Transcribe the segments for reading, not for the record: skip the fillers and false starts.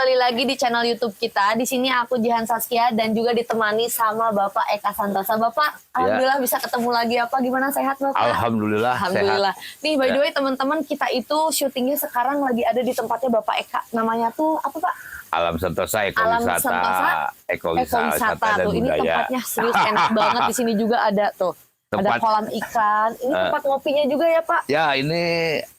kembali lagi di channel YouTube kita. Di sini aku Jihan Saskia dan juga ditemani sama Bapak Eka Santosa. Bapak, alhamdulillah bisa ketemu lagi. Apa gimana, sehat Bapak? Alhamdulillah. Alhamdulillah. Sehat. Nih, by the way teman-teman, kita itu syutingnya sekarang lagi ada di tempatnya Bapak Eka. Namanya tuh apa, Pak? Alam Sentosa Ekowisata dan tuh. Ini budaya. tempatnya serius enak banget. Di sini juga ada tuh. Ada kolam ikan. Ini tempat ngopinya juga ya, Pak? Ya, ini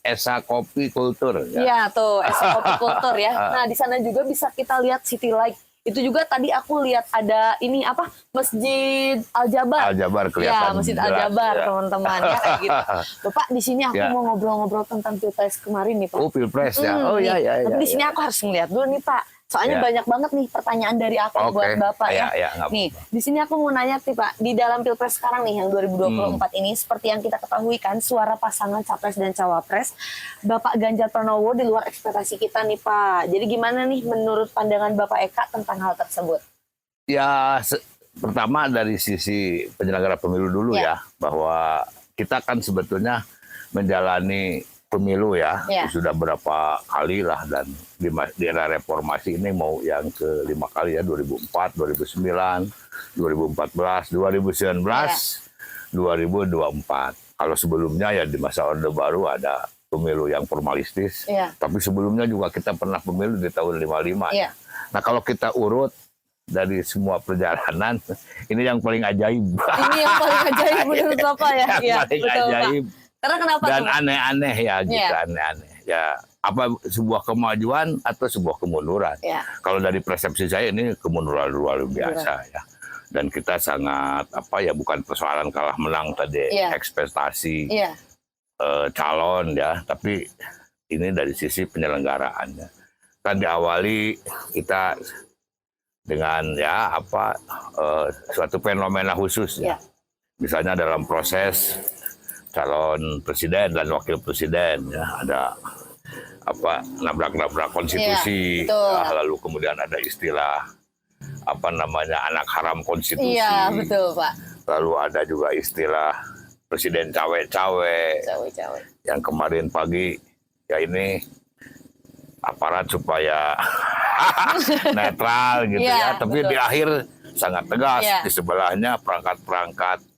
Esa Kopi Kultur. Iya, tuh Esa Kopi Kultur ya. Nah, di sana juga bisa kita lihat City Light. Itu juga tadi aku lihat ada ini apa? Masjid Al-Jabar. Al-Jabar kelihatan. Ya, Masjid Al-Jabar, ya. teman-teman ya kayak gitu. Bapak, di sini aku mau ngobrol-ngobrol tentang Pilpres kemarin nih, Pak. Oh, Pilpres ya. Oh iya iya. Tapi di sini aku harus ngeliat dulu nih, Pak. Soalnya banyak banget nih pertanyaan dari aku buat Bapak ya. Nih, di sini aku mau nanya nih, Pak, di dalam Pilpres sekarang nih yang 2024 ini, seperti yang kita ketahui kan, suara pasangan Capres dan Cawapres, Bapak Ganjar Pranowo di luar ekspektasi kita nih, Pak. Jadi gimana nih menurut pandangan Bapak Eka tentang hal tersebut? Ya, pertama dari sisi penyelenggara pemilu dulu ya, bahwa kita kan sebetulnya menjalani pemilu ya, sudah berapa kali lah, dan di era reformasi ini mau yang ke 5 kali ya, 2004, 2009, 2014, 2019, 2024. Kalau sebelumnya ya di masa Orde Baru ada pemilu yang formalistis, tapi sebelumnya juga kita pernah pemilu di tahun 55 ya. Nah, kalau kita urut dari semua perjalanan, ini yang paling ajaib. Ini yang paling ajaib menurut Bapak ya? Yang paling ajaib. Karena kenapa? Dan aneh-aneh ya, gitu, aneh-aneh. Ya, apa sebuah kemajuan atau sebuah kemunduran? Kalau dari persepsi saya ini kemunduran luar biasa ya. Dan kita sangat bukan persoalan kalah menang tadi, ekspektasi calon ya, tapi ini dari sisi penyelenggaraannya. Kan diawali kita dengan suatu fenomena khusus ya. Misalnya dalam proses calon presiden dan wakil presiden ya, ada nabrak-nabrak konstitusi, lalu kemudian ada istilah anak haram konstitusi. Iya, betul, Pak. Lalu ada juga istilah presiden cawe-cawe. Yang kemarin pagi ya ini aparat supaya netral gitu ya, tapi betul. Di akhir sangat tegas. Di sebelahnya perangkat-perangkat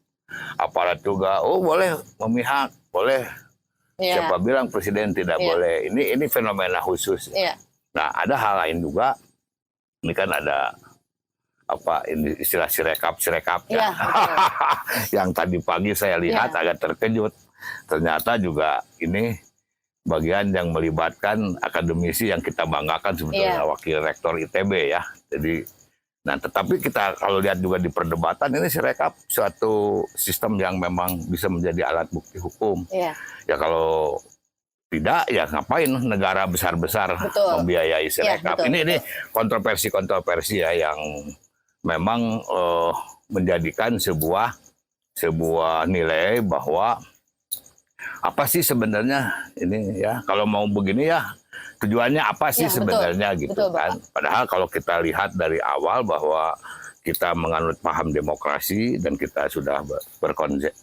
aparat juga, boleh memihak, boleh. Siapa bilang presiden tidak boleh? Ini fenomena khusus. Nah, ada hal lain juga. Ini kan ada ini istilah sirekap ya. Yang tadi pagi saya lihat agak terkejut. Ternyata juga ini bagian yang melibatkan akademisi yang kita banggakan sebetulnya, wakil rektor ITB ya. Jadi nah, tetapi kita kalau lihat juga di perdebatan ini sirekap suatu sistem yang memang bisa menjadi alat bukti hukum. Ya kalau tidak ya ngapain negara besar-besar membiayai sirekap. Ini kontroversi-kontroversi ya yang memang menjadikan sebuah nilai bahwa apa sih sebenarnya ini ya, kalau mau begini ya tujuannya apa sih sebenarnya gitu kan. Padahal kalau kita lihat dari awal bahwa kita menganut paham demokrasi dan kita sudah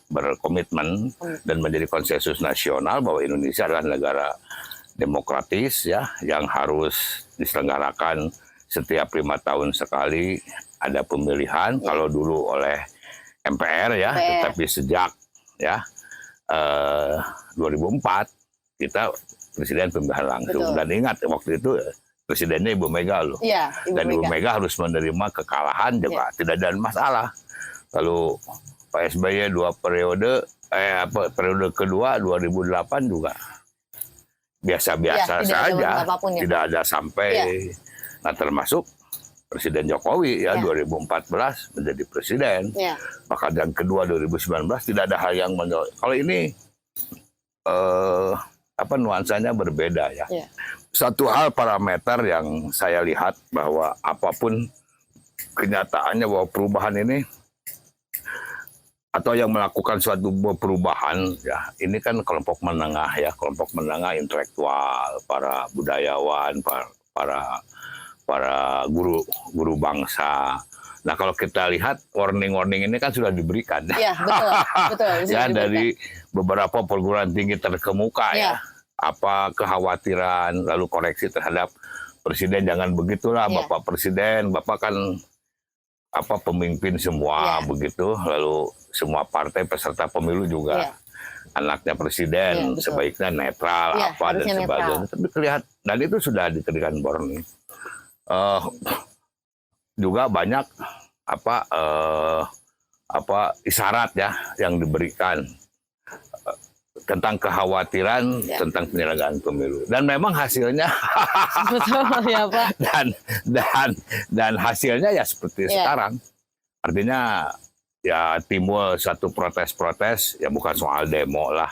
berkomitmen dan menjadi konsensus nasional bahwa Indonesia adalah negara demokratis ya, yang harus diselenggarakan setiap 5 tahun sekali ada pemilihan. Kalau dulu oleh MPR ya, tetapi sejak 2004 kita presiden pemilihan langsung. Dan ingat waktu itu presidennya Ibu Mega loh. Dan Ibu Mega harus menerima kekalahan juga, tidak ada masalah. Lalu Pak SBY 2 periode, periode kedua 2008 juga biasa-biasa saja, tidak ada sampai. Nah, termasuk Presiden Jokowi ya 2014 menjadi presiden. Maka yang kedua 2019 tidak ada hal yang kalau ini nuansanya berbeda ya. Satu hal parameter yang saya lihat bahwa apapun kenyataannya bahwa perubahan ini atau yang melakukan suatu perubahan ya, ini kan kelompok menengah ya, kelompok menengah intelektual, para budayawan, para guru bangsa. Nah, kalau kita lihat warning ini kan sudah diberikan. Iya, betul. Ya, dari beberapa perguruan tinggi terkemuka ya. Apa kekhawatiran lalu koreksi terhadap Presiden jangan begitulah, Iya. Bapak Presiden, Bapak kan pemimpin semua begitu, lalu semua partai peserta pemilu juga anaknya presiden, sebaiknya netral dan sebagainya. Tapi kelihatan, dan itu sudah diberikan warning. Juga banyak isyarat ya yang diberikan tentang kekhawatiran tentang penyelenggaraan pemilu, dan memang hasilnya betul ya Pak. dan hasilnya ya seperti sekarang, artinya ya timbul satu protes-protes, ya bukan soal demo lah,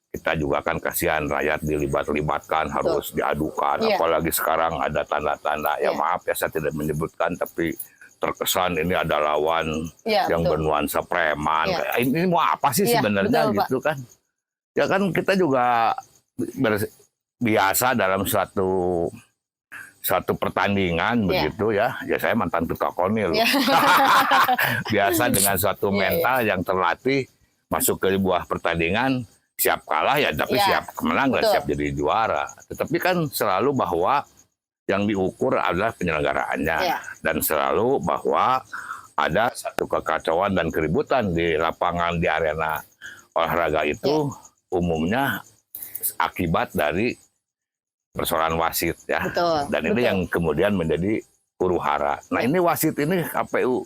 kita juga kan kasihan rakyat dilibat-libatkan, harus diadukan, apalagi sekarang ada tanda-tanda, ya maaf ya saya tidak menyebutkan, tapi terkesan ini ada lawan yang bernuansa preman. Ini mau apa sih sebenarnya gitu kan? Ya kan kita juga biasa dalam suatu pertandingan begitu ya. Ya saya mantan tukang konil. Biasa dengan suatu mental yang terlatih masuk ke sebuah pertandingan, siap kalah ya, tapi siap menang dan siap jadi juara. Tetapi kan selalu bahwa yang diukur adalah penyelenggaraannya, dan selalu bahwa ada satu kekacauan dan keributan di lapangan, di arena olahraga itu umumnya akibat dari persoalan wasit ya. Dan ini yang kemudian menjadi huru-hara. Nah ini wasit ini KPU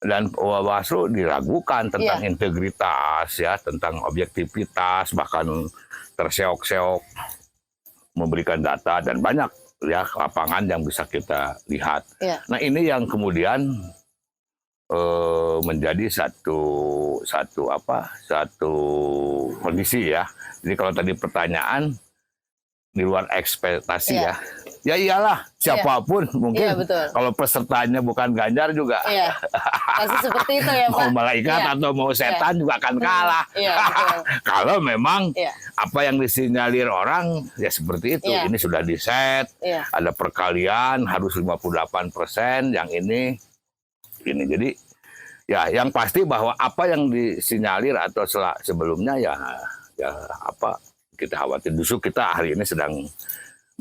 dan Bawaslu diragukan tentang integritas ya, tentang objektivitas, bahkan terseok-seok memberikan data, dan banyak ya lapangan yang bisa kita lihat. Nah ini yang kemudian menjadi satu kondisi ya. Jadi kalau tadi pertanyaan di luar ekspektasi ya iyalah siapapun mungkin kalau pesertanya bukan Ganjar juga pasti seperti itu ya Pak. Mau malaikat atau mau setan juga akan kalah. Kalau memang apa yang disinyalir orang ya seperti itu. Ini sudah diset, ada perkalian harus 58%, yang ini. Jadi ya yang pasti bahwa apa yang disinyalir atau sebelumnya ya kita khawatir. Justru kita hari ini sedang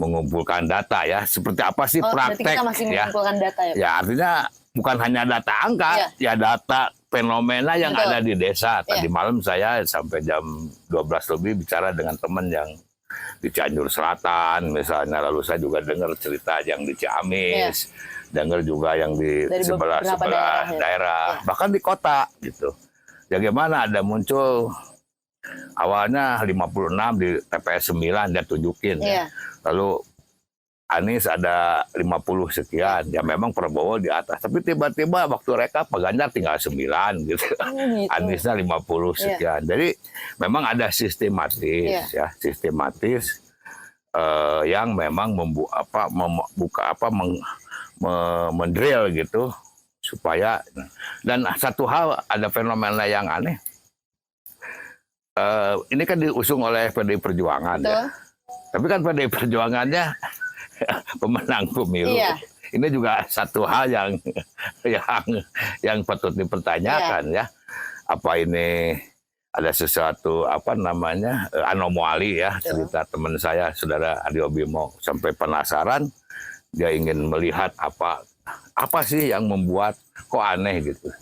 mengumpulkan data ya, seperti apa sih praktek kita masih mengumpulkan data ya? Ya artinya bukan hanya data angka, ya data fenomena yang ada di desa. Tadi malam saya sampai jam 12 lebih bicara dengan teman yang di Cianjur Selatan misalnya, lalu saya juga dengar cerita yang di Ciamis, dengar juga yang di sebelah daerah, bahkan di kota gitu. Ya gimana ada muncul awalnya 56 di TPS 9 dia tunjukin ya. Lalu Anies ada 50 sekian, ya memang Prabowo di atas. Tapi tiba-tiba waktu rekap Pak Ganjar tinggal 9 gitu. Aniesnya 50 sekian. Jadi memang ada sistematis ya, sistematis yang memang mendrill gitu supaya. Dan satu hal, ada fenomena yang aneh. Ini kan diusung oleh PDI Perjuangan ya. Tapi kan PDI Perjuangannya pemenang pemilu. Ini juga satu hal yang patut dipertanyakan ya. Apa ini ada sesuatu anomali ya, cerita teman saya Saudara Aryo Bimo sampai penasaran, dia ingin melihat apa sih yang membuat kok aneh gitu.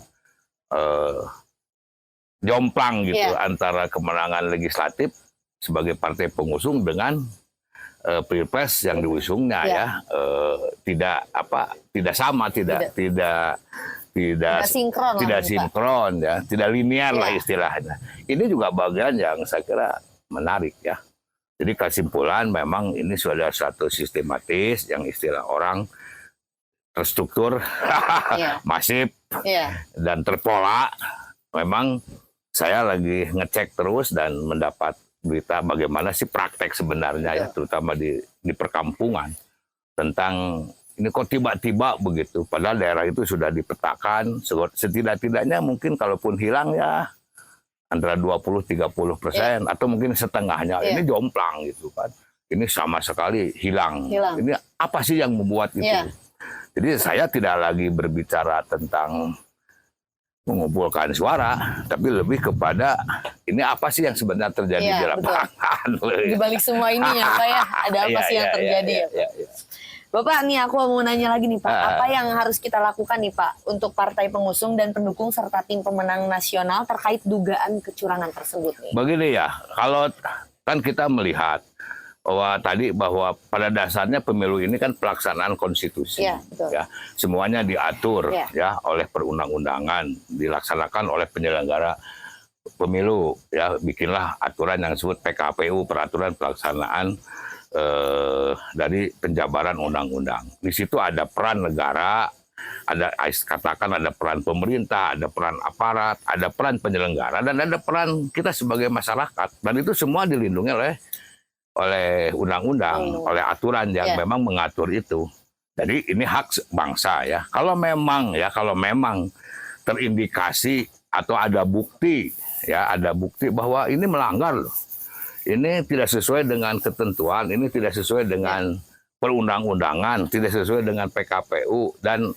Jomplang gitu antara kemenangan legislatif sebagai partai pengusung dengan Pilpres yang diusungnya ya, tidak sama, tidak sinkron ya, tidak linear lah istilahnya. Ini juga bagian yang saya kira menarik ya. Jadi kesimpulan memang ini sudah satu sistematis yang istilah orang terstruktur, masif dan terpola. Memang saya lagi ngecek terus dan mendapat berita bagaimana sih praktek sebenarnya ya, terutama di perkampungan, tentang ini kok tiba-tiba begitu, padahal daerah itu sudah dipetakan, setidak-tidaknya mungkin kalaupun hilang ya antara 20-30% atau mungkin setengahnya. Ini jomplang gitu kan, ini sama sekali hilang. Ini apa sih yang membuat itu? Jadi saya tidak lagi berbicara tentang mengumpulkan suara, tapi lebih kepada ini apa sih yang sebenarnya terjadi di lapangan. Di balik semua ini ya Pak ya, ada apa sih yang terjadi ya? Bapak nih aku mau nanya lagi nih Pak, apa yang harus kita lakukan nih Pak untuk partai pengusung dan pendukung serta tim pemenang nasional terkait dugaan kecurangan tersebut nih? Begini ya, kalau kan kita melihat bahwa pada dasarnya pemilu ini kan pelaksanaan konstitusi, ya, betul. Ya, semuanya diatur ya oleh perundang-undangan, dilaksanakan oleh penyelenggara pemilu, ya, bikinlah aturan yang disebut PKPU, peraturan pelaksanaan dari penjabaran undang-undang. Di situ ada peran negara, katakan ada peran pemerintah, ada peran aparat, ada peran penyelenggara, dan ada peran kita sebagai masyarakat. Dan itu semua dilindungi oleh undang-undang, oleh aturan yang memang mengatur itu. Jadi ini hak bangsa ya. Kalau memang terindikasi atau ada bukti bahwa ini melanggar loh. Ini tidak sesuai dengan ketentuan, ini tidak sesuai dengan perundang-undangan, tidak sesuai dengan PKPU, dan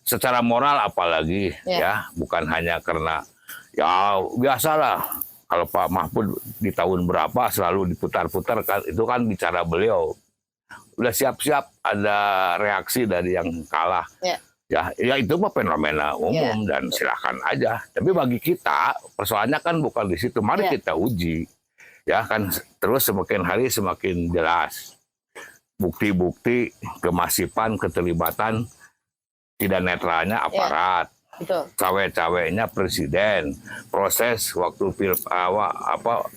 secara moral apalagi ya, bukan hanya karena ya biasalah. Kalau Pak Mahfud di tahun berapa selalu diputar-putar, kan itu kan bicara beliau. Udah siap-siap ada reaksi dari yang kalah. Ya itu mah fenomena umum dan silakan aja. Tapi bagi kita persoalannya kan bukan di situ. Mari kita uji. Ya kan terus semakin hari semakin jelas bukti-bukti kemasifan, keterlibatan tidak netralnya aparat. Cawe-cawenya presiden, proses waktu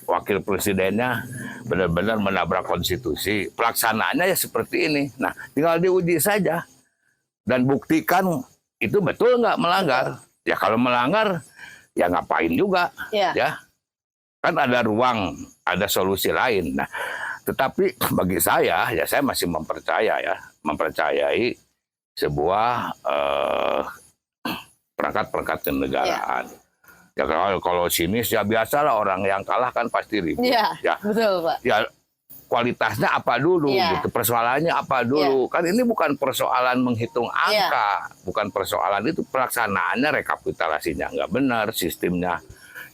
wakil presidennya benar-benar menabrak konstitusi, pelaksanaannya ya seperti ini. Nah, tinggal diuji saja dan buktikan itu betul nggak melanggar. Ya kalau melanggar ya ngapain juga, ya kan ada ruang, ada solusi lain. Nah, tetapi bagi saya ya saya masih mempercayai sebuah perangkat-perangkat kenegaraan. Ya kalau sinis ya biasalah, orang yang kalah kan pasti ribut. Ya, betul Pak. Ya kualitasnya apa dulu, gitu. Persoalannya apa dulu. Kan ini bukan persoalan menghitung angka, bukan persoalan itu, pelaksanaannya, rekapitulasinya nggak benar, sistemnya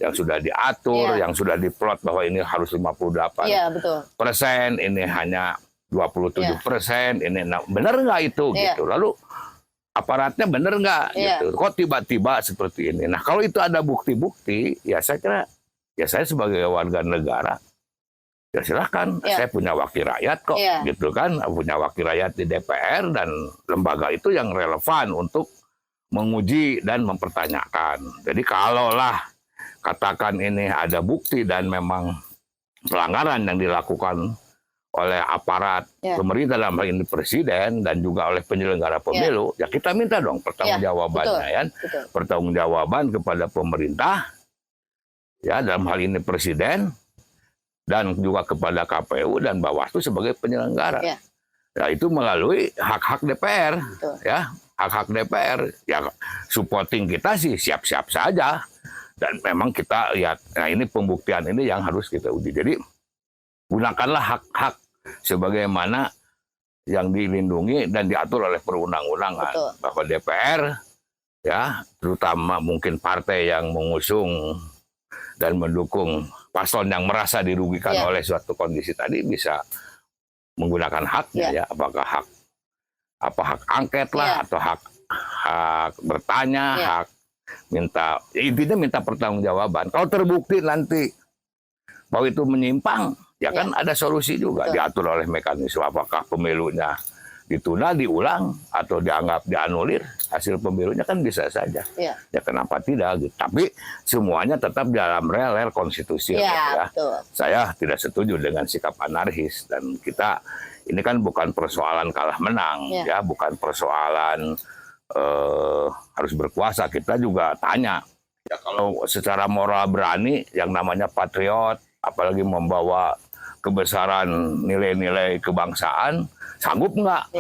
yang sudah diatur, yang sudah diplot bahwa ini harus 58%, ini hanya 27%, ini benar nggak itu gitu. Lalu aparatnya benar nggak gitu? Kok tiba-tiba seperti ini? Nah kalau itu ada bukti-bukti, ya saya kira ya saya sebagai warga negara ya silahkan, saya punya wakil rakyat kok, gitu kan, punya wakil rakyat di DPR dan lembaga itu yang relevan untuk menguji dan mempertanyakan. Jadi kalaulah katakan ini ada bukti dan memang pelanggaran yang dilakukan oleh aparat pemerintah dalam hal ini presiden dan juga oleh penyelenggara pemilu, ya kita minta dong pertanggungjawabannya, ya, pertanggungjawaban kepada pemerintah, ya dalam hal ini presiden dan juga kepada KPU dan Bawaslu sebagai penyelenggara. Ya itu melalui hak-hak DPR, ya hak-hak DPR, ya supporting kita sih siap-siap saja dan memang kita lihat, nah ini pembuktian ini yang harus kita uji. Jadi gunakanlah hak-hak sebagaimana yang dilindungi dan diatur oleh perundang-undangan, bahwa DPR ya terutama mungkin partai yang mengusung dan mendukung paslon yang merasa dirugikan oleh suatu kondisi tadi bisa menggunakan haknya, ya apakah hak angket lah atau hak bertanya, hak minta, intinya minta pertanggungjawaban. Kalau terbukti nanti bahwa itu menyimpang, ya kan ada solusi juga, diatur oleh mekanisme, apakah pemilunya ditunda, diulang, atau dianggap dianulir hasil pemilunya, kan bisa saja. Ya kenapa tidak gitu. Tapi semuanya tetap dalam rel konstitusi. Saya tidak setuju dengan sikap anarkis, dan kita ini kan bukan persoalan kalah menang, ya bukan persoalan harus berkuasa. Kita juga tanya, ya kalau secara moral berani, yang namanya patriot, apalagi membawa kebesaran nilai-nilai kebangsaan, sanggup nggak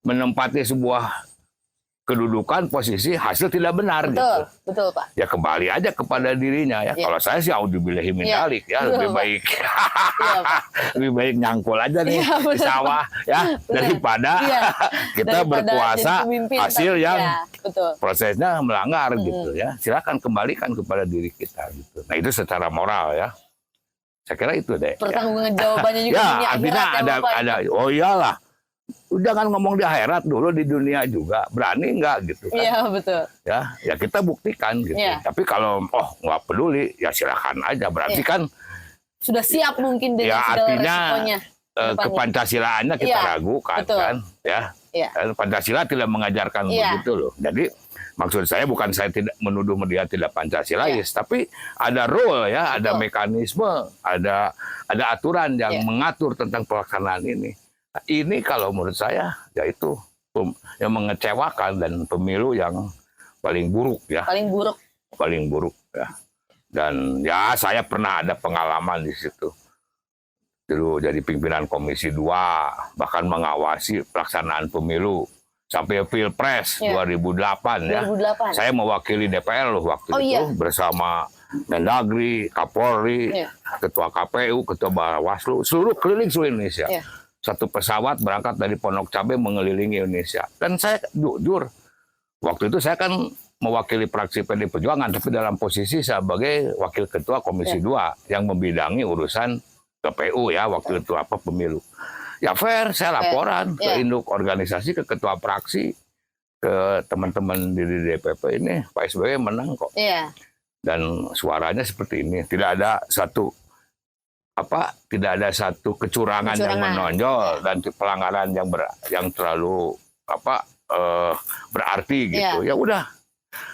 menempati sebuah kedudukan posisi hasil tidak benar? Betul Pak. Ya kembali aja kepada dirinya ya. Kalau saya sih auzubillahi min dzalik, ya lebih baik lebih baik nyangkul aja nih di sawah ya daripada kita berkuasa hasil yang prosesnya melanggar gitu ya. Silakan kembalikan kepada diri kita gitu. Nah itu secara moral ya. Saya kira itu deh. Pertanggungan jawabannya juga ya, artinya ada oh iyalah. Jangan ngomong di akhirat dulu, di dunia juga. Berani nggak gitu kan? Iya, betul. Ya kita buktikan gitu. Iya. Tapi kalau nggak peduli, ya silakan aja. Berarti kan sudah siap mungkin dengan ya, segala artinya resikonya. Kepancasilaannya kita ragukan, betul. kan? Ya. Pancasila tidak mengajarkan begitu loh. Jadi maksud saya bukan saya tidak menuduh dia tidak Pancasilais, tapi ada rule ya, ada mekanisme, ada aturan yang mengatur tentang pelaksanaan ini. Ini kalau menurut saya yaitu yang mengecewakan dan pemilu yang paling buruk ya. Paling buruk ya. Dan ya saya pernah ada pengalaman di situ. Dulu jadi pimpinan Komisi 2, bahkan mengawasi pelaksanaan pemilu sampai Pilpres 2008 ya. Saya mewakili DPR loh waktu itu bersama Mendagri, Kapolri, Ketua KPU, Ketua Bawaslu, seluruh keliling seluruh Indonesia. Satu pesawat berangkat dari Pondok Cabe mengelilingi Indonesia. Dan saya jujur, waktu itu saya kan mewakili fraksi PD Perjuangan, tapi dalam posisi sebagai wakil ketua Komisi 2 yang membidangi urusan KPU ya, waktu itu pemilu. Ya fair, saya laporan ke induk organisasi, ke ketua fraksi, ke teman-teman di DPP ini, Pak SBY menang kok. Dan suaranya seperti ini, tidak ada satu kecurangan yang menonjol dan pelanggaran yang terlalu berarti gitu. Ya udah,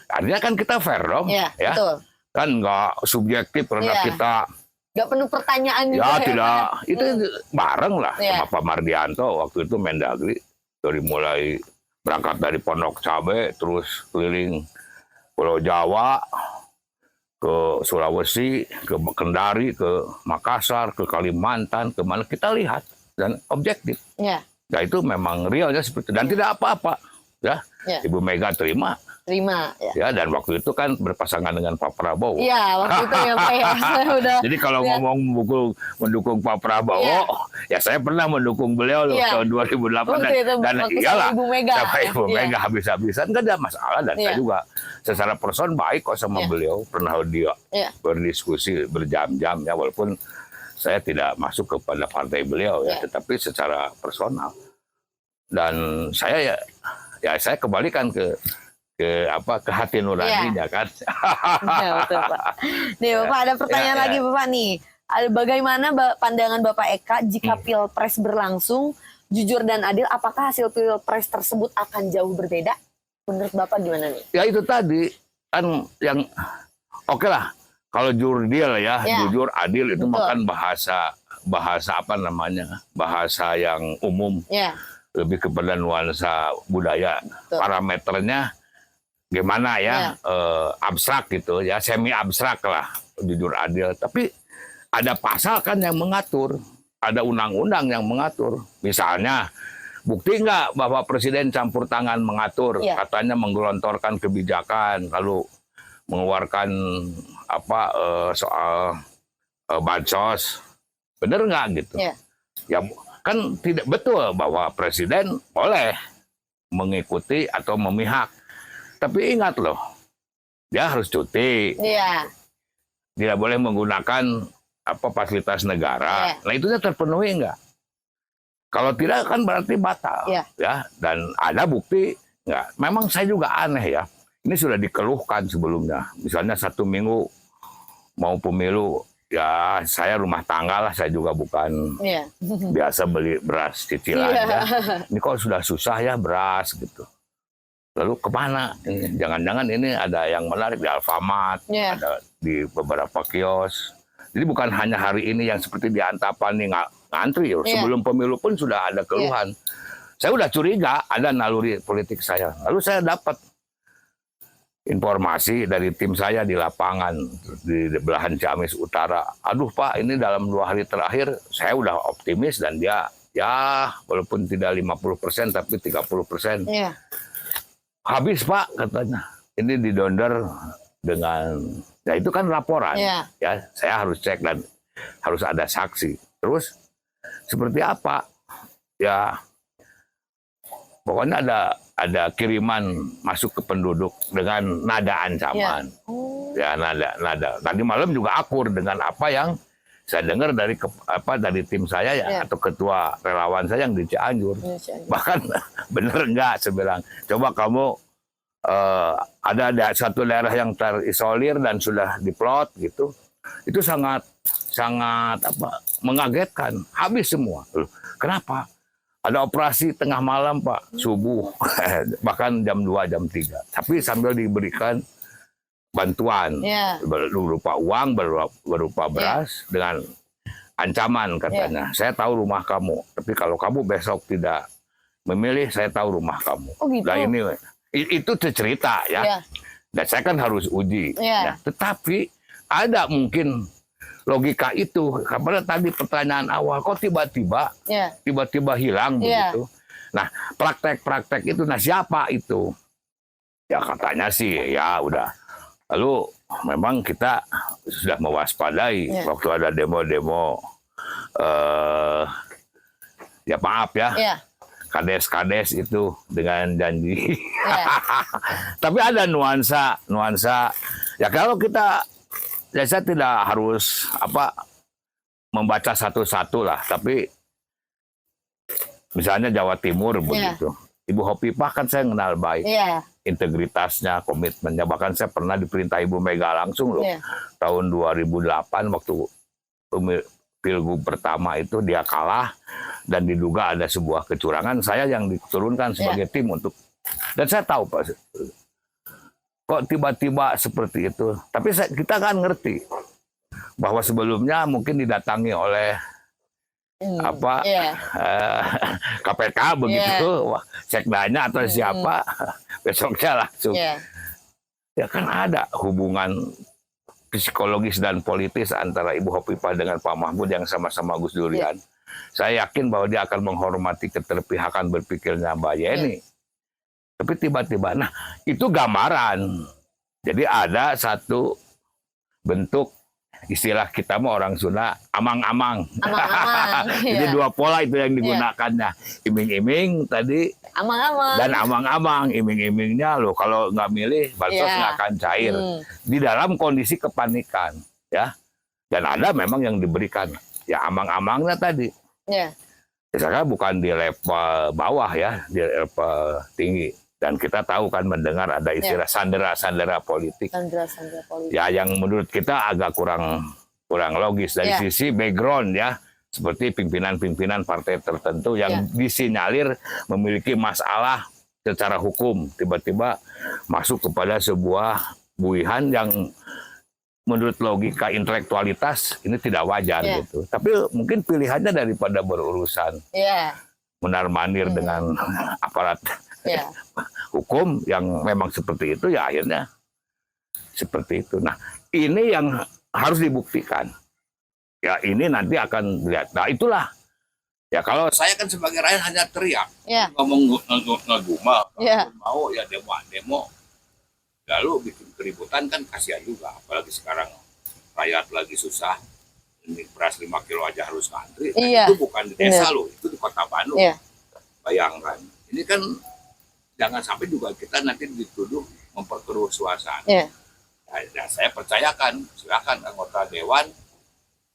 artinya kan kita fair dong, ya. Betul. Kan nggak subjektif karena kita nggak penuh pertanyaan juga. Ya tidak, itu bareng lah sama Pak Mardianto waktu itu Mendagri, dari mulai berangkat dari Pondok Cabe terus keliling Pulau Jawa, ke Sulawesi, ke Kendari, ke Makassar, ke Kalimantan, kemana kita lihat dan objektif. Nah itu memang realnya seperti itu dan tidak apa-apa, ya. Ibu Mega terima. Ya, dan waktu itu kan berpasangan dengan Pak Prabowo. Iya, waktu itu ya Pak ya. Jadi kalau ngomong mendukung Pak Prabowo, ya saya pernah mendukung beliau loh tahun 2008 dan iyalah sampai Ibu Mega habis-habisan nggak ada masalah dan saya juga secara person baik kok sama beliau, pernah dia berdiskusi berjam-jam ya, walaupun saya tidak masuk kepada partai beliau ya, tetapi secara personal. Dan saya saya kembalikan ke hati nuraninya kan. Ya, betul, Pak. Nih Bapak ada pertanyaan lagi Bapak nih. Bagaimana pandangan Bapak Eka jika Pilpres berlangsung jujur dan adil, apakah hasil Pilpres tersebut akan jauh berbeda? Menurut Bapak gimana nih? Ya itu tadi kan yang oke lah. Kalau jujur ya, jujur adil itu makan bahasa apa namanya? Bahasa yang umum. Lebih kepada nuansa budaya. Parameternya gimana ya, abstrak gitu ya, semi abstrak lah, jujur adil. Tapi ada pasal kan yang mengatur, ada undang-undang yang mengatur. Misalnya, bukti nggak bahwa presiden campur tangan mengatur, katanya menggelontorkan kebijakan, lalu mengeluarkan soal bansos, bener nggak gitu? Ya kan tidak betul bahwa presiden boleh mengikuti atau memihak. Tapi ingat loh, dia harus cuti. Tidak boleh menggunakan fasilitas negara. Nah itu terpenuhi nggak? Kalau tidak kan berarti batal. Ya, dan ada bukti nggak? Memang saya juga aneh ya. Ini sudah dikeluhkan sebelumnya. Misalnya 1 minggu mau pemilu, ya saya rumah tangga lah, saya juga bukan biasa beli beras cicilan. Ini kok sudah susah ya beras gitu. Lalu kemana? Jangan-jangan ini ada yang menarik di Alfamart, ada di beberapa kios. Jadi bukan hanya hari ini yang seperti di Antapani ngantri. Sebelum pemilu pun sudah ada keluhan. Saya udah curiga ada naluri politik saya. Lalu saya dapat informasi dari tim saya di lapangan, di belahan Ciamis Utara. Aduh Pak, ini dalam 2 hari terakhir saya udah optimis dan dia ya walaupun tidak 50% tapi 30%. Habis Pak katanya, ini didonder dengan, ya itu kan laporan, ya saya harus cek dan harus ada saksi. Terus seperti apa? Ya pokoknya ada kiriman masuk ke penduduk dengan nada ancaman, ya nada. Tadi malam juga akur dengan apa yang saya dengar dari dari tim saya ya, atau ketua relawan saya yang di Cianjur. Bahkan bener enggak, saya bilang, coba kamu ada satu daerah yang terisolir dan sudah diplot gitu, itu sangat mengagetkan, habis semua. Loh, kenapa? Ada operasi tengah malam Pak, subuh, bahkan jam 2, jam 3. Tapi sambil diberikan bantuan, berupa uang, berupa beras, dengan ancaman katanya. Saya tahu rumah kamu, tapi kalau kamu besok tidak memilih, saya tahu rumah kamu. Oh gitu? Nah ini, itu cerita ya. Dan saya kan harus uji. Ya. Tetapi ada mungkin logika itu, karena tadi pertanyaan awal, kok tiba-tiba hilang begitu. Nah, praktek-praktek itu, nah siapa itu? Ya katanya sih, ya udah. Lalu memang kita sudah mewaspadai waktu ada demo-demo, ya maaf ya, kades-kades itu dengan janji. Tapi ada nuansa, ya kalau kita, ya saya tidak harus membaca satu-satu lah, tapi misalnya Jawa Timur begitu. Ibu Hovifah kan saya kenal baik, integritasnya, komitmennya, bahkan saya pernah diperintah Ibu Mega langsung loh, tahun 2008 waktu pilgub pertama itu dia kalah dan diduga ada sebuah kecurangan, saya yang diturunkan sebagai tim untuk, dan saya tahu Pak, kok tiba-tiba seperti itu. Tapi kita kan ngerti bahwa sebelumnya mungkin didatangi oleh KPK begitu, sekdanya atau siapa, besoknya langsung. Ya kan ada hubungan psikologis dan politis antara Ibu Hovifah dengan Pak Mahfud yang sama-sama Gus Durian. Saya yakin bahwa dia akan menghormati keterpihakan berpikirnya Mbak Yeni. Tapi tiba-tiba, nah itu gambaran. Jadi ada satu bentuk, istilah kita mau orang Sunda, amang-amang. Jadi dua pola itu yang digunakannya. Iming-iming tadi, amang-amang. Dan amang-amang. Iming-imingnya loh, kalau nggak milih, bansos nggak akan cair. Di dalam kondisi kepanikan. Ya. Dan ada memang yang diberikan. Ya amang-amangnya tadi. Misalnya bukan di level bawah ya, di level tinggi. Dan kita tahu kan mendengar ada istilah sandera-sandera politik. Sandera-sandera politik. Ya yang menurut kita agak kurang logis dari sisi background ya. Seperti pimpinan-pimpinan partai tertentu yang disinyalir memiliki masalah secara hukum. Tiba-tiba masuk kepada sebuah buihan yang menurut logika intelektualitas ini tidak wajar gitu. Tapi mungkin pilihannya daripada berurusan menar-manir dengan aparat hukum yang memang seperti itu, ya akhirnya seperti itu. Nah, ini yang harus dibuktikan. Ya, ini nanti akan lihat. Nah, itulah. Ya, kalau saya kan sebagai rakyat hanya teriak. Ngomong ngegumel. Mau ya demo. Lalu bikin keributan kan kasihan juga. Apalagi sekarang rakyat lagi susah. Ini beras 5 kilo aja harus ngantri. Nah, itu bukan di desa loh. Itu di kota Bandung. Bayangkan. Ini kan jangan sampai juga kita nanti dituduh memperkeruh suasana. Nah, saya percayakan, silakan anggota dewan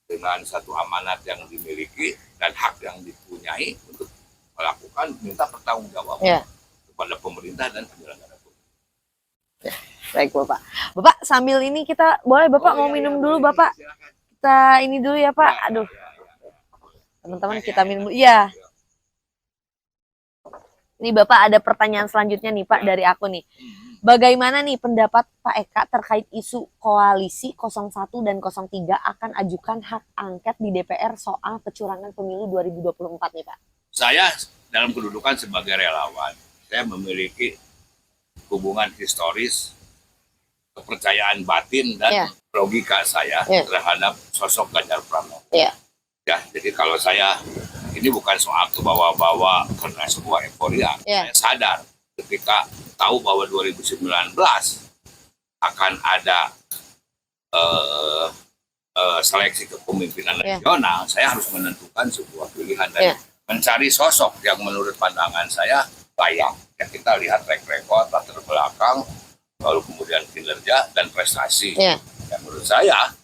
dengan satu amanat yang dimiliki dan hak yang dipunyai untuk melakukan, minta pertanggungjawaban kepada pemerintah dan penyelenggara pemerintahan. Baik Bapak. Bapak sambil ini kita boleh Bapak mau minum dulu Bapak. Silakan. Kita ini dulu ya Pak. Aduh. Teman-teman kita minum dulu. Iya. Ini Bapak ada pertanyaan selanjutnya nih Pak dari aku nih. Bagaimana nih pendapat Pak Eka terkait isu koalisi 01 dan 03 akan ajukan hak angket di DPR soal kecurangan pemilu 2024 nih Pak? Saya dalam kedudukan sebagai relawan, saya memiliki hubungan historis, kepercayaan batin dan logika saya terhadap sosok Ganjar Pranowo. Ya, jadi kalau saya ini bukan soal kebawa-bawa karena sebuah euforia. Saya sadar ketika tahu bahwa 2019 akan ada seleksi kepemimpinan nasional, saya harus menentukan sebuah pilihan dan mencari sosok yang menurut pandangan saya layak. Ya, kita lihat track record, latar belakang, lalu kemudian kinerja dan prestasi. Yang menurut saya,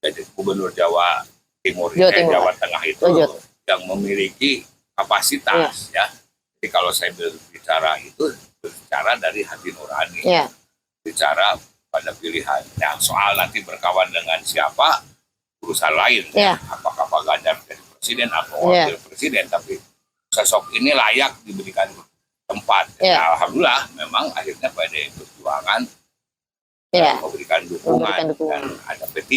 jadi Gubernur Jawa Timur, Jawa Tengah itu yang memiliki kapasitas ya. Jadi kalau saya berbicara itu berbicara dari hati nurani, bicara pada pilihan. Yang soal nanti berkawan dengan siapa urusan lain, apakah Pak Ganjar jadi presiden atau wakil presiden, tapi sosok ini layak diberikan tempat. Ya, alhamdulillah memang akhirnya PDI Perjuangan memberikan dukungan. Dan ada P3,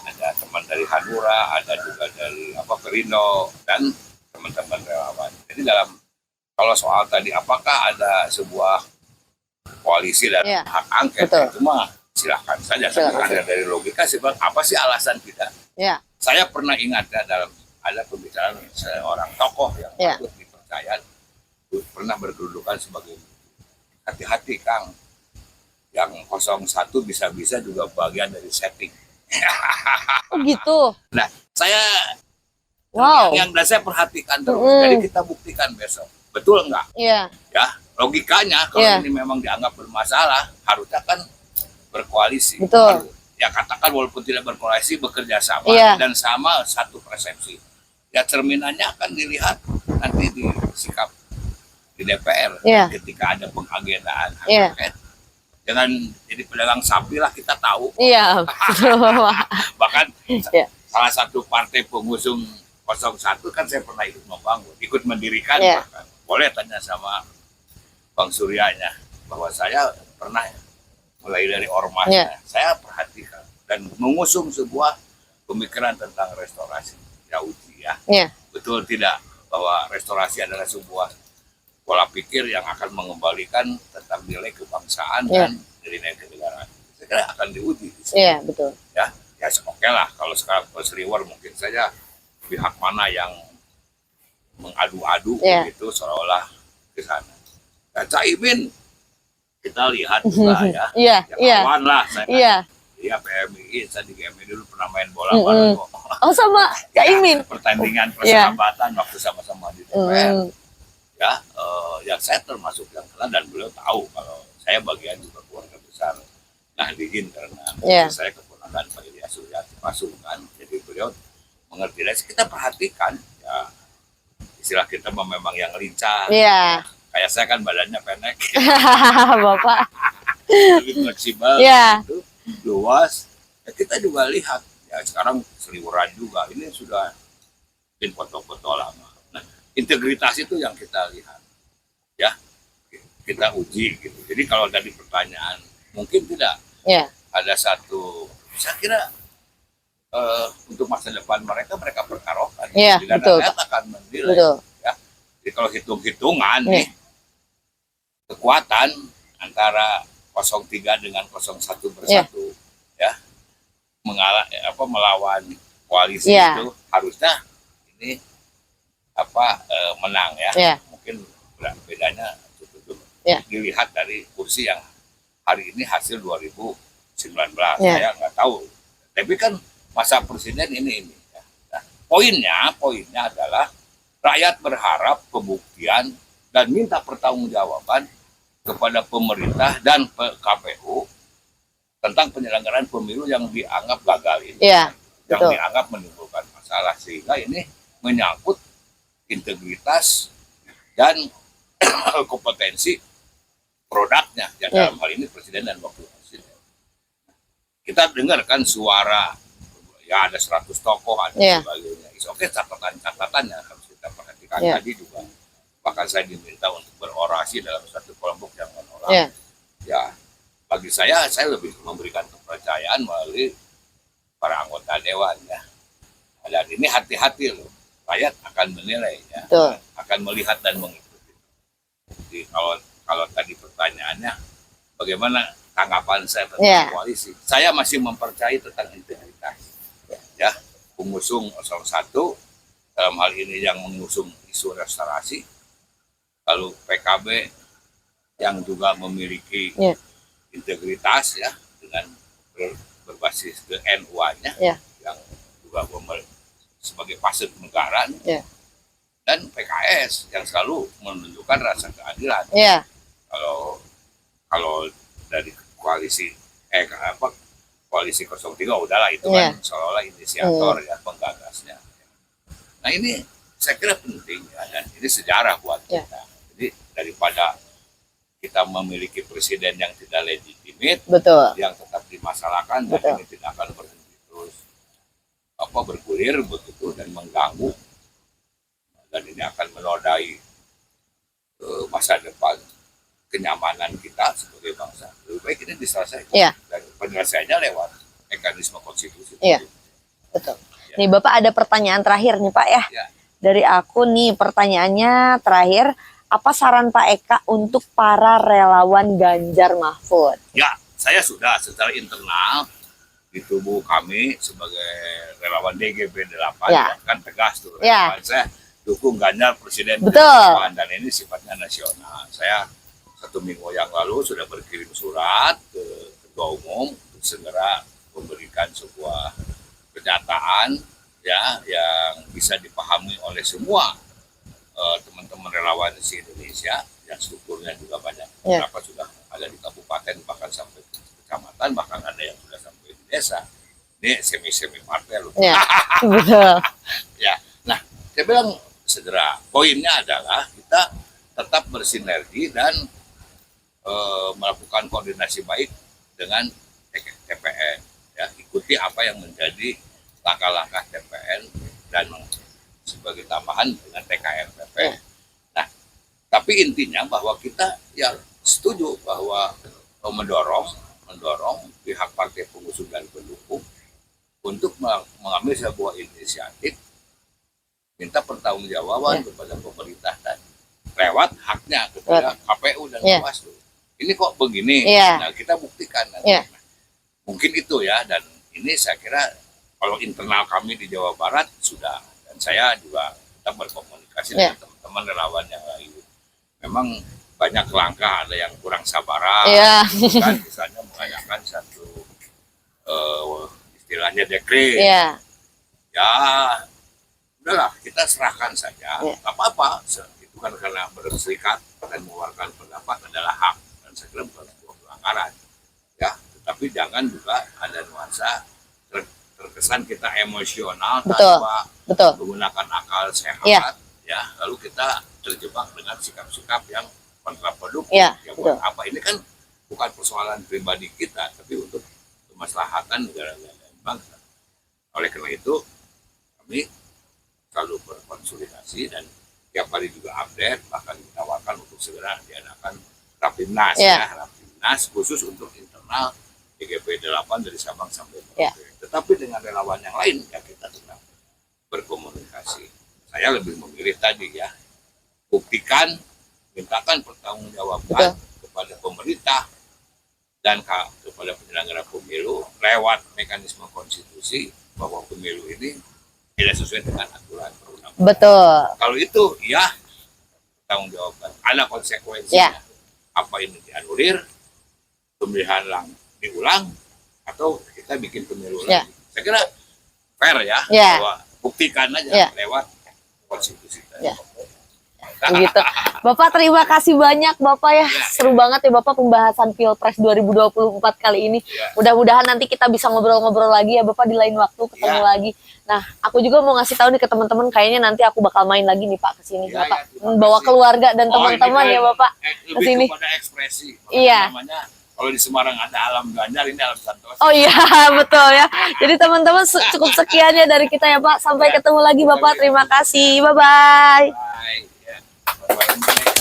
ada teman dari Hanura, ada juga dari Perindo dan teman-teman relawan. Jadi kalau soal tadi apakah ada sebuah koalisi dan hak angket, itu mah silahkan saja. Ada dari logika sih bang, apa sih alasan kita? Saya pernah ingat ada pembicaraan seorang tokoh yang patut dipercaya, pernah berkedudukan sebagai hati-hati Kang, yang 01 bisa-bisa juga bagian dari setting. Oh gitu. Nah, yang saya perhatikan terus, jadi kita buktikan besok, betul nggak? Ya, logikanya kalau ini memang dianggap bermasalah, harusnya kan berkoalisi. Betul. Ya katakan walaupun tidak berkoalisi, bekerja sama dan sama satu persepsi. Ya cerminannya akan dilihat nanti di sikap di DPR ketika ada pengagendaan angket. Jangan jadi pedagang sapi lah, kita tahu. Iya. Bahkan salah satu partai pengusung 01 kan saya pernah ikut mendirikan. Bahkan boleh tanya sama Bang Suryanya bahwa saya pernah mulai dari ormasnya, saya perhatikan dan mengusung sebuah pemikiran tentang restorasi. Ya uji betul tidak bahwa restorasi adalah sebuah pola pikir yang akan mengembalikan tentang nilai kebangsaan dan nilai kenegaraan. Saya kira akan diuji. Iya, betul. Ya oke lah. Kalau sekarang Perseriwar mungkin saja pihak mana yang mengadu-adu begitu seolah-olah ke sana. Nah, Caimin kita lihat juga yang lawan lah. Iya, PMI, saya di GMI dulu pernah main bola bareng. Oh sama Caimin. Pertandingan persahabatan waktu sama-sama di DPR. Yang saya termasuk yang kenal dan beliau tahu kalau saya bagian juga keluarga besar Nahdliyin karena saya keponakan Pak Ilyas Suryati pasukan, jadi beliau mengerti. Dan kita perhatikan istilah kita memang yang lincah. Kayak saya kan badannya pendek, Bapak lebih fleksibel, gitu, luas. Ya, kita juga lihat sekarang seliweran juga ini sudah bikin foto-foto lama. Nah, integritas itu yang kita lihat, kita uji gitu. Jadi kalau tadi pertanyaan mungkin tidak ada satu, saya kira untuk masa depan mereka pertaruhkan. Dan rakyat akan menilai. Jadi kalau hitung-hitungan nih kekuatan antara 03 dengan 01 bersatu melawan koalisi itu harusnya ini menang mungkin bedanya cukup dilihat dari kursi yang hari ini hasil 2019 saya nggak tahu, tapi kan masa presiden ini nah, poinnya adalah rakyat berharap pembuktian dan minta pertanggungjawaban kepada pemerintah dan KPU tentang penyelenggaraan pemilu yang dianggap gagal ini, yang dianggap menimbulkan masalah, sehingga ini menyangkut integritas dan kompetensi produknya, dalam hal ini presiden dan wakil presiden. Kita dengarkan suara, ada 100 tokoh, ada sebagainya. Oke, catatan-catatan yang harus kita perhatikan tadi juga. Bahkan saya diminta untuk berorasi dalam satu kelompok yang menolak. Bagi saya lebih memberikan kepercayaan melalui para anggota dewan Dan ini hati-hati loh, rakyat akan menilai akan melihat dan mengikuti. Jadi kalau tadi pertanyaannya bagaimana tanggapan saya tentang koalisi, saya masih mempercayai tentang integritas. Pengusung 01 dalam hal ini yang mengusung isu restorasi, lalu PKB yang juga memiliki integritas dengan berbasis ke NU-nya yang juga sebagai pasut negara, dan PKS yang selalu menunjukkan rasa keadilan. Kalau dari koalisi koalisi 03 udahlah itu kan seolah-olah inisiator penggagasnya. Nah ini saya kira penting ya, dan ini sejarah buat kita. Jadi daripada kita memiliki presiden yang tidak legitimate, betul, yang tetap dimasalahkan, dan ini tidak akan berhenti terus bergulir begitu dan mengganggu, dan ini akan menodai masa depan kenyamanan kita sebagai bangsa. Lebih baik ini diselesaikan, dan penyelesaiannya lewat mekanisme konstitusi. Betul. Ya. Nih Bapak ada pertanyaan terakhir nih Pak ya. Dari aku nih pertanyaannya terakhir, apa saran Pak Eka untuk para relawan Ganjar Mahfud? Ya, saya sudah secara internal di tubuh kami sebagai relawan DGB 8 kan tegas tuh. Saya dukung Ganjar presiden. Betul. Dan ini sifatnya nasional. Saya 1 minggu yang lalu sudah berkirim surat ke Ketua Umum untuk segera memberikan sebuah pernyataan ya yang bisa dipahami oleh semua teman-teman relawan di Indonesia yang strukturnya juga banyak. Beberapa sudah ada di kabupaten, bahkan sampai ke kecamatan, bahkan ada yang sudah sampai di desa. Ini semi-semi partai loh. Betul. Ya, nah saya bilang segera. Poinnya adalah kita tetap bersinergi dan melakukan koordinasi baik dengan TPN. Ya, ikuti apa yang menjadi langkah-langkah TPN dan sebagai tambahan dengan TKRPP. Nah, tapi intinya bahwa kita ya setuju bahwa mendorong pihak partai pengusung dan pendukung untuk mengambil sebuah inisiatif minta pertanggungjawaban kepada pemerintah dan lewat haknya kepada KPU dan Bawaslu. Ini kok begini? Nah, kita buktikan nanti. Mungkin itu ya, dan ini saya kira kalau internal kami di Jawa Barat sudah, dan saya juga kita berkomunikasi dengan teman-teman relawan yang lain. Memang banyak langkah, ada yang kurang sabaran, kan misalnya mengadakan satu istilahnya dekret. Ya, udahlah kita serahkan saja, nggak apa-apa. Itu kan karena berserikat dan mengeluarkan pendapat adalah hak, dan saya kira bukan sebuah pelanggaran. Ya, tapi jangan juga ada nuansa terkesan kita emosional tanpa menggunakan akal sehat, ya lalu kita terjebak dengan sikap-sikap yang kontraproduktif. Ya buat apa? Ini kan bukan persoalan pribadi kita, tapi untuk kemaslahatan negara-negara dan bangsa. Oleh karena itu kami selalu berkonsolidasi dan tiap hari juga update, bahkan ditawarkan untuk segera diadakan Rapimnas, Rapimnas khusus untuk internal DGB 8 dari Sabang sampai Merauke. Tetapi dengan relawan yang lain ya kita sedang berkomunikasi. Saya lebih memilih tadi ya, buktikan, mintakan pertanggungjawaban kepada pemerintah dan kepada penyelenggara pemilu lewat mekanisme konstitusi bahwa pemilu ini tidak sesuai dengan aturan perundang-undangan. Betul. Kalau itu ya tanggung jawabkan, ada konsekuensinya. Apa ini dianulir, pemilihan diulang, atau kita bikin pemilu lagi. Saya kira fair ya, bahwa buktikan aja lewat konstitusi. Begitu. Bapak terima kasih banyak Bapak ya. Seru banget ya Bapak pembahasan Pilpres 2024 kali ini. Mudah-mudahan nanti kita bisa ngobrol-ngobrol lagi ya Bapak di lain waktu ketemu lagi. Nah, aku juga mau ngasih tahu nih ke teman-teman, kayaknya nanti aku bakal main lagi nih Pak ke sini Bapak. Bawa keluarga dan teman-teman ya Bapak ke sini. Lebih kepada ekspresi. Namanya kalau di Semarang ada alam Ganjar, ini alam Santoso. Oh iya, betul ya. Jadi teman-teman cukup sekian ya dari kita ya Pak. Sampai ketemu lagi Bapak. Terima kasih. Bye-bye. Bye.